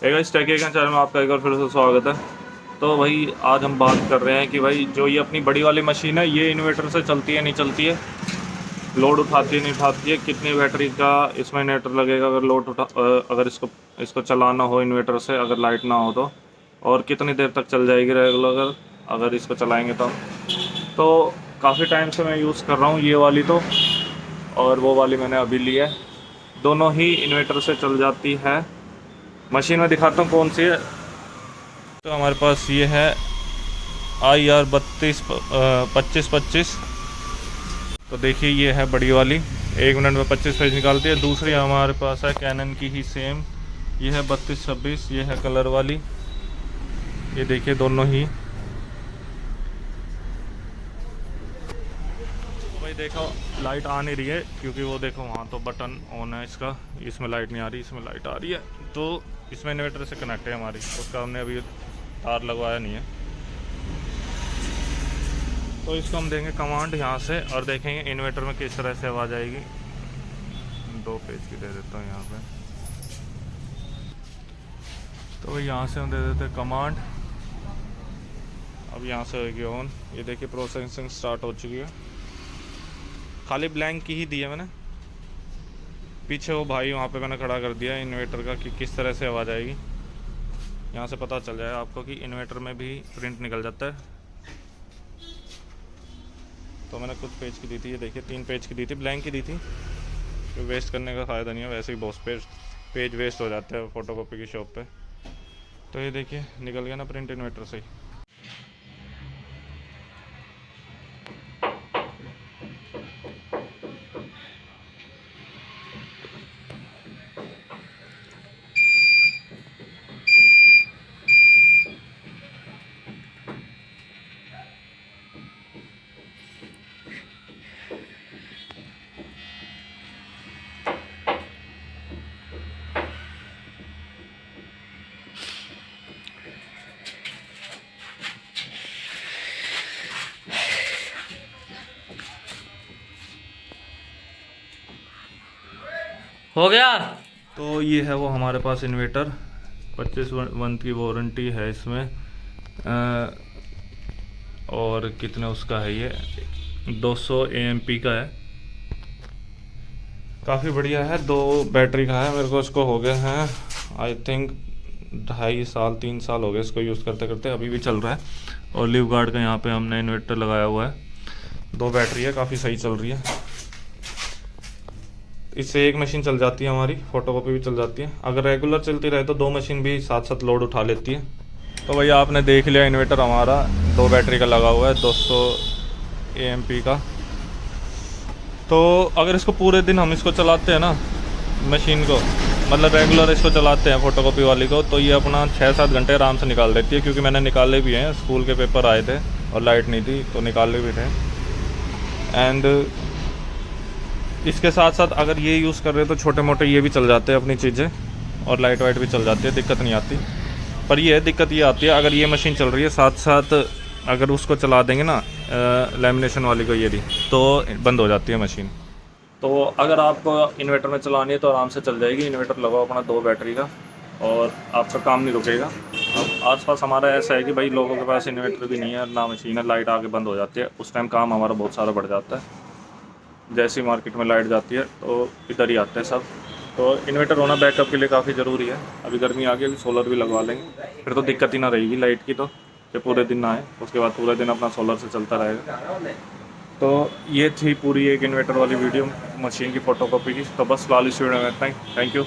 Guys take channel में आपका एक बार फिर से स्वागत है। तो भाई आज हम बात कर रहे हैं कि भाई जो ये अपनी बड़ी वाली मशीन है ये इन्वर्टर से चलती है नहीं चलती है, लोड उठाती है नहीं उठाती है, कितनी बैटरी का इसमें इन्वर्टर लगेगा अगर अगर इसको चलाना हो इन्वर्टर से, अगर लाइट ना हो और कितनी देर तक चल जाएगी रेगुलर अगर इसको चलाएंगे तो काफ़ी टाइम से मैं यूज़ कर रहा हूँ ये वाली और वो वाली मैंने अभी ली है। दोनों ही इन्वर्टर से चल जाती है। मशीन में दिखाता हूँ कौन सी है। तो हमारे पास ये है IR 2525। तो देखिए ये है बड़ी वाली, 1 मिनट में 25 पेज निकालती है। दूसरी हमारे पास है कैनन की ही सेम, ये है 3226, ये है कलर वाली। ये देखिए दोनों ही। तो भाई देखो लाइट आ नहीं रही है क्योंकि वो देखो वहाँ तो बटन ऑन है इसका, इसमें लाइट नहीं आ रही, इसमें लाइट आ रही है। तो इसमें इन्वर्टर से कनेक्ट है हमारी, उसका हमने अभी तार लगवाया नहीं है। तो इसको हम देंगे कमांड यहाँ से और देखेंगे इन्वर्टर में किस तरह से आवाज़ आएगी। 2 पेज की दे देता हूँ यहाँ पे। तो यहाँ से हम दे देते हैं कमांड। अब यहाँ से होगी ऑन। ये देखिए प्रोसेसिंग स्टार्ट हो चुकी है। खाली ब्लैंक की ही दी है मैंने, पीछे वो भाई वहाँ पे मैंने खड़ा कर दिया है इन्वर्टर का कि किस तरह से आवाज़ आएगी। यहाँ से पता चल जाएगा आपको कि इन्वर्टर में भी प्रिंट निकल जाता है। तो मैंने कुछ पेज की दी थी, ये देखिए 3 पेज की दी थी, ब्लैंक की दी थी। तो वेस्ट करने का फ़ायदा नहीं है, वैसे ही बहुत पेज वेस्ट हो जाते हैं फ़ोटोकॉपी की शॉप पे। तो ये देखिए निकल गया ना प्रिंट इन्वर्टर से ही। हो गया। तो ये है वो हमारे पास इन्वर्टर, 25 मंथ की वारंटी है इसमें। और कितने उसका है, ये 200 AMP का है, काफ़ी बढ़िया है। 2 बैटरी का है। मेरे को इसको हो गए हैं आई थिंक 2.5 साल 3 साल हो गए इसको यूज़ करते करते, अभी भी चल रहा है। और लिव गार्ड का यहाँ पे हमने इन्वर्टर लगाया हुआ है। 2 बैटरी है, काफ़ी सही चल रही है। इससे एक मशीन चल जाती है हमारी, फ़ोटोकॉपी भी चल जाती है। अगर रेगुलर चलती रहे तो 2 मशीन भी साथ साथ लोड उठा लेती है। तो भैया आपने देख लिया इन्वर्टर हमारा 2 बैटरी का लगा हुआ है, 200 AMP का। तो अगर इसको पूरे दिन हम इसको चलाते हैं ना मशीन को, मतलब रेगुलर इसको चलाते हैं फ़ोटोकॉपी वाली को, तो ये अपना 6-7 घंटे आराम से निकाल देती है। क्योंकि मैंने निकाले भी हैं, स्कूल के पेपर आए थे और लाइट नहीं थी तो निकाले भी थे। एंड इसके साथ साथ अगर ये यूज़ कर रहे हैं तो छोटे मोटे ये भी चल जाते हैं अपनी चीज़ें, और लाइट वाइट भी चल जाती है, दिक्कत नहीं आती। पर ये दिक्कत ये आती है अगर ये मशीन चल रही है साथ साथ अगर उसको चला देंगे ना लैमिनेशन वाली को, ये तो बंद हो जाती है मशीन। तो अगर आपको इन्वर्टर में चलानी है तो आराम से चल जाएगी। इन्वर्टर लगाओ अपना 2 बैटरी का और आपका काम नहीं रुकेगा। अब आसपास हमारा ऐसा है कि भाई लोगों के पास इन्वर्टर भी नहीं है ना मशीन है, लाइट आके बंद हो जाती है, उस टाइम काम हमारा बहुत सारा बढ़ जाता है। जैसी मार्केट में लाइट जाती है तो इधर ही आते हैं सब। तो इन्वर्टर होना बैकअप के लिए काफ़ी ज़रूरी है। अभी गर्मी आ गई, अभी सोलर भी लगवा लेंगे, फिर तो दिक्कत ही ना रहेगी लाइट की। तो जब पूरे दिन ना आए उसके बाद पूरे दिन अपना सोलर से चलता रहेगा। तो ये थी पूरी एक इन्वर्टर वाली वीडियो मशीन की फ़ोटोकॉपी की। तो बस फिलहाल इस वीडियो में इतना ही। Thank you.